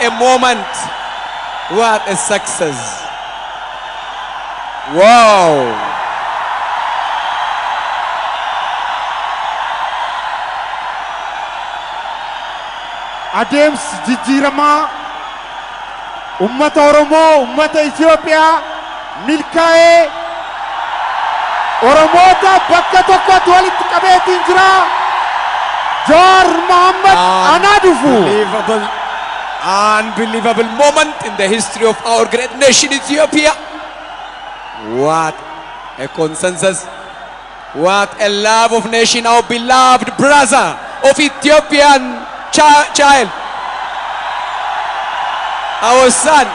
a moment. What a success. Wow. Adeems jijjiiramaa ummata Oromoo ummata Itoophiyaa milkaa'ee Oromoota bakka tokkotti walitti qabeetiin jira. Jawaar Mohammad anaa dhufu. Unbelievable moment in the history of our great nation Ethiopia. What a consensus. What a love of nation, our beloved brother of Ethiopian child. Our son,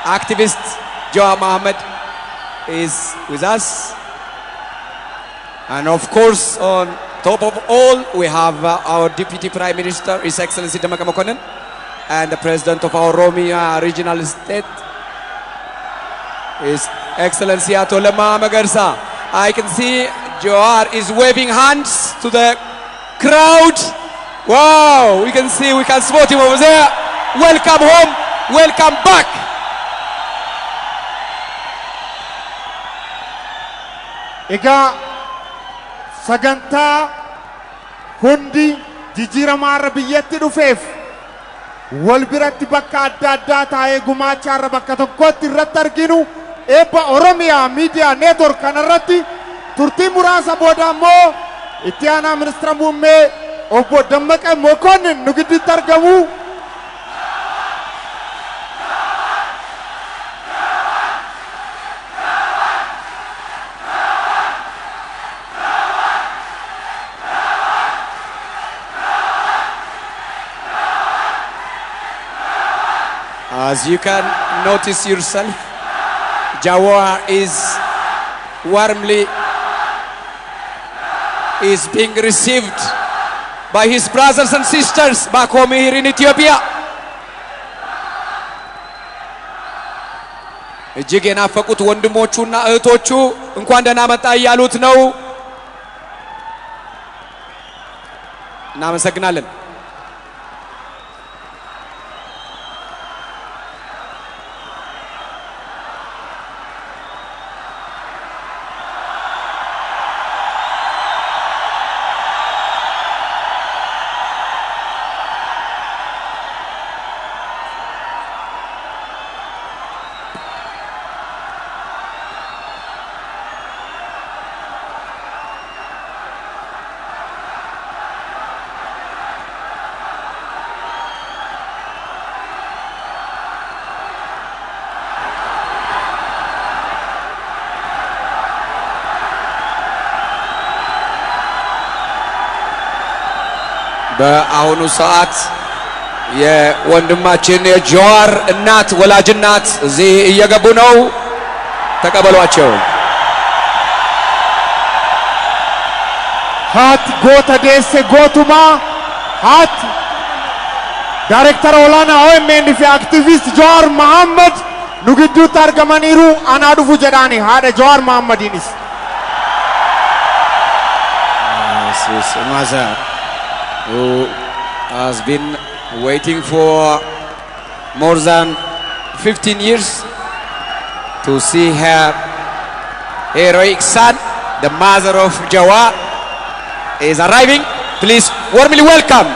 activist Jawaar Mohammad is with us. And of course, on top of all, we have our Deputy Prime Minister, His Excellency Damaka Mokonnen, and the President of our Oromia Regional State, His Excellency Ato Lamma Magarsa. I can see Jawaar is waving hands to the crowd. Wow, we can spot him over there. Welcome home, welcome back. Ega sagantaa hundi jijjiirama irra biyyatti dhufeef wal biratti bakka adda addaa taa'ee gumaacha irra bakka tokkotti irratti arginu eebba Oromiyaa Media Network kanarratti turtii muraasa booda immoo itti aanaa ministeera muummee obbo Dammaqa Mokonnin nu gidduutti argamu. As you can notice yourself, Jawaar is warmly being received by his brothers and sisters back home here in Ethiopia. እጅግ የናፈቁት ወንድሞቹና እህቶቹ እንኳን ደህና መጣ እያሉት ነው። እናመሰግናለን። በአሁኑ ሰዓት የወንድማችን የጃዋር እናት ወላጅ እናት እዚህ እየገቡ ነው። ተቀበሏቸው። ሃት ጎተ ደሴ ጎቱማ ሃት ዳይሬክተር ኦላና ኦኤምኤን ፊ አክቲቪስት ጃዋር መሐመድ nu gidduutti argamaniiru anaa dhufu jedhaani haadha Jawaar Mohammadiinis. This mother who has been waiting for more than 15 years to see her heroic son, the mother of Jawaar, is arriving. Please warmly welcome.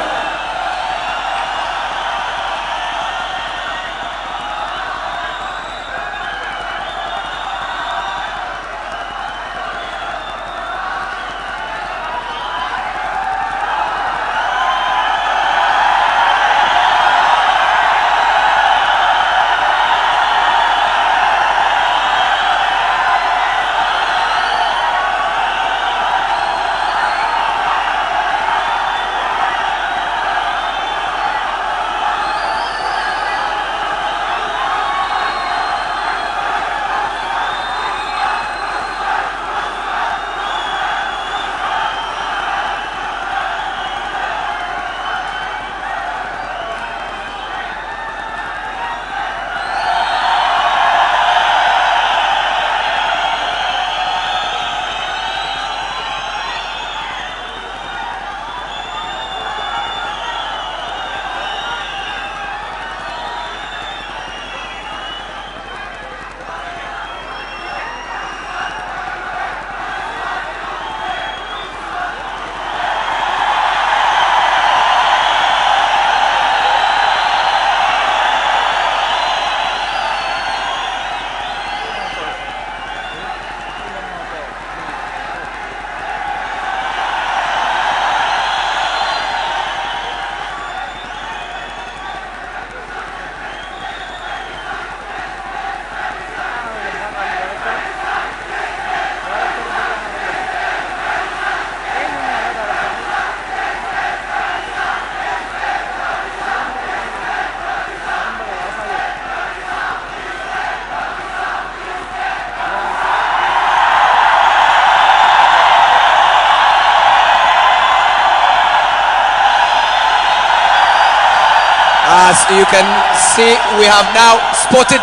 As you can see, we have now spotted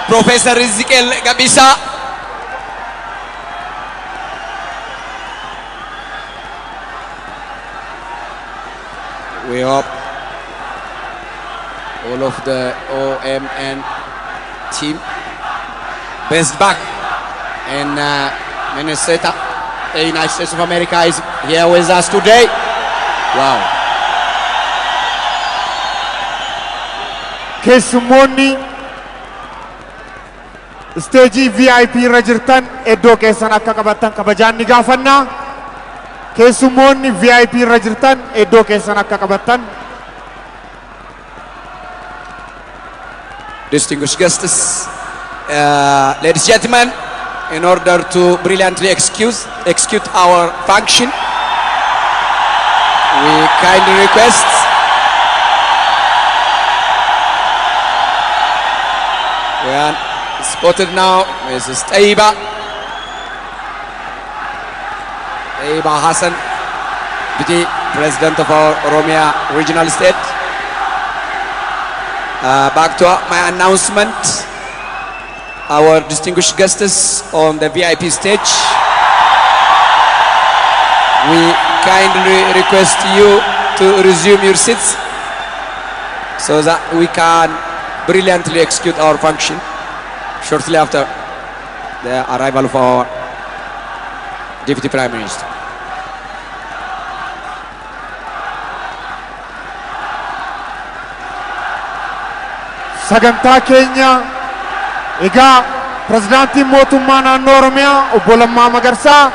Professor Ezekiel Gabisa. We hope all of the OMN team based back in Minnesota, the United States of America, is here with us today. Wow. Keessummoonni isteejii VIP irra jirtan iddoo keessan akka qabattan kabajaan ni gaafanna. Keessummoonni VIP irra jirtan iddoo keessan akka qabattan. Distinguished guests, ladies and gentlemen, in order to brilliantly execute our function, we kindly request we are spotted now Mrs. Taiba Hassan, Deputy President of our Oromia Regional State. Back to my announcement. Our distinguished guests on the VIP stage, we kindly request you to resume your seats so that we can brilliantly execute our function shortly after the arrival of our Deputy Prime Minister. Sagantaa keenya egaa pirezidaantiin mootummaa naannoo Oromiyaa obbo Lammaa Magarsaa,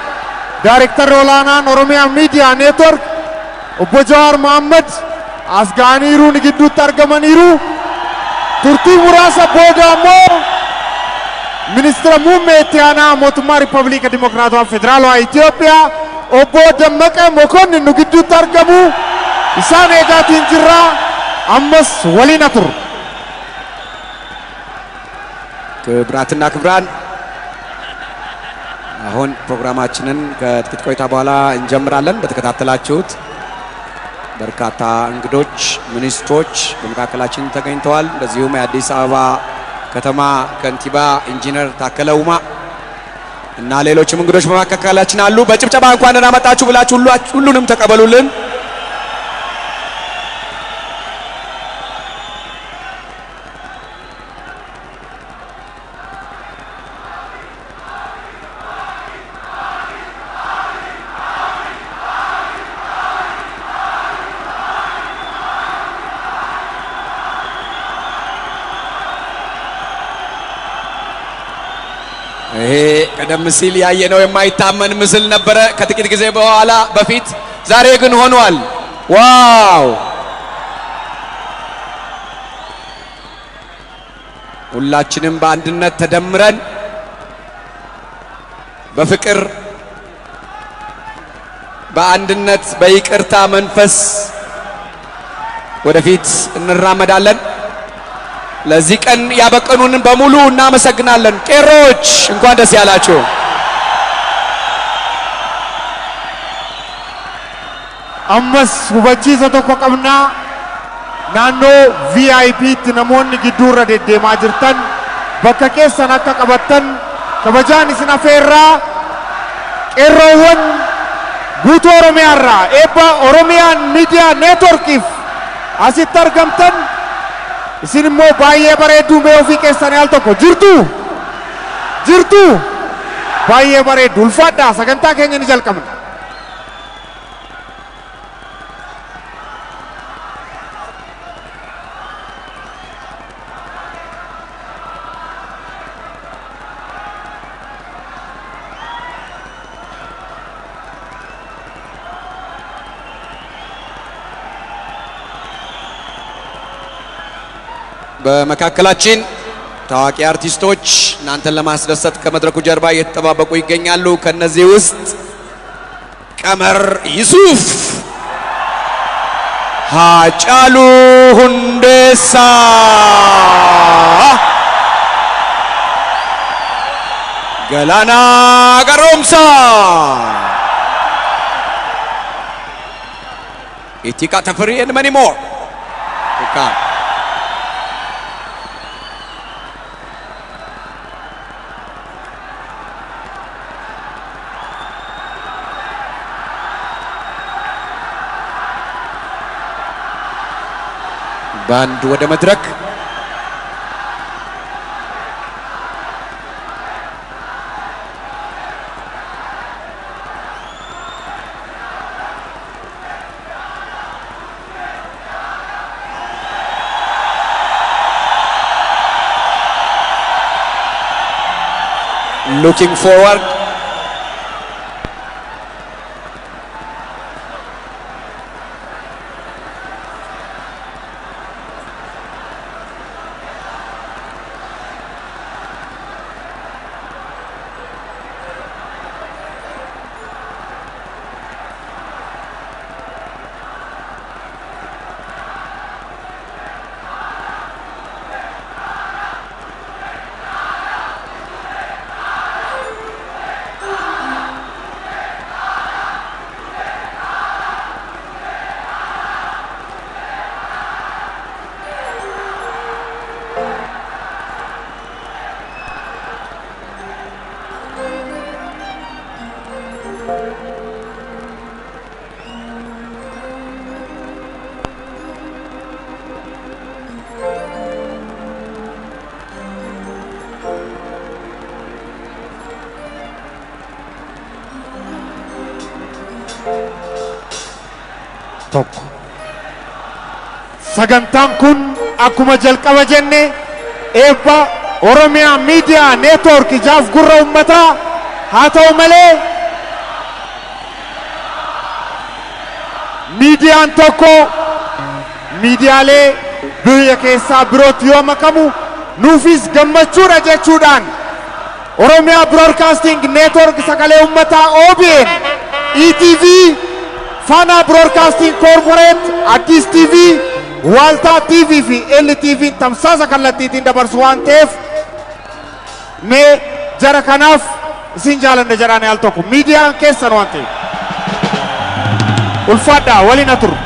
Daareektarri olaanaan Oromiyaa Miidiyaa Neetwork obbo Jawaar Mohaammad as ga'aniiru, ni gidduutti argamaniiru. Turtii muraasa booda immoo ministeera muummee itti aanaa mootummaa Riippaabilika Dimokiraatawaa Federaalawaa Itoophiyaa obbo Dammaqee Mokonnin nu gidduutti argamu. Isaan eegaatiin jirra, ammas waliin turu. ክቡራትና ክቡራን አሁን ፕሮግራማችንን ከጥቂት ቆይታ በኋላ እንጀምራለን። በተከታተላችሁት በርካታ እንግዶች፣ ሚኒስትሮች በመካከላችን ተገኝተዋል። እንደዚሁም የአዲስ አበባ ከተማ ከንቲባ ኢንጂነር ታከለ ኡማ እና ሌሎችም እንግዶች በመካከላችን አሉ። በጭብጨባ እንኳን ደህና መጣችሁ ብላችሁ ሁሉንም ተቀበሉልን። ቀደም ሲል ያየነው የማይታመን ምስል ነበረ ከጥቂት ጊዜ በፊት፣ ዛሬ ግን ሆኗል። ዋው! ሁላችንም በአንድነት ተደምረን በፍቅር በአንድነት በይቅርታ መንፈስ ወደፊት እንራመዳለን። ለዚህ ቀን ያበቀኑን በሙሉ እናመሰግናለን። ቄሮች እንኳን ደስ ያላችሁ። ammas hubachiisa tokko qabna. Naannoo VIP'tti namoonni gidduurra deddeemaa jirtan bakka keessan akka qabattan kabajaan isin afeerraa. Qeerroowwan guutuu Oromiyaarraa eebba Oromiyaan Miidiyaa Neetworkiif asitti argamtan isin immoo baay'ee bareedduu mee ofii keessanii al tokko jirtu baay'ee bareeddu. Ulfaadhaa, sagantaa keenya ni jalqabna. በመካከላችን ታዋቂ አርቲስቶች እናንተን ለማስደሰት ከመድረኩ ጀርባ እየተጠባበቁ ይገኛሉ። ከነዚህ ውስጥ ቀመር ዩሱፍ፣ ሃጫሉ ሁንዴሳ፣ ገላና ገሮምሳ፣ ኢቲካ ተፈሪ and many more. ባንድ ወደ መድረክ looking forward. tokko sagantaan kun akkuma jalqaba jenne eebba Oromiyaa Miidiyaa Neetwork jaaf gurra ummataa haa ta'u malee miidiyaan tokko miidiyaalee biyya keessaa birootti yoo makamu nuufis gammachuudha jechuudhaan Oromiyaa Broadcasting Network sagalee ummataa OBN ETV Fana Broadcasting Corporate Addis TV Walta TV fi LTV tamsaasa kallattiitiin dabarsu waan ta'eef mee jara kanaaf isin jaalanne jedhanii al tokko miidiyaan keessan waan ta'eef ulfaadhaa waliin haa turru.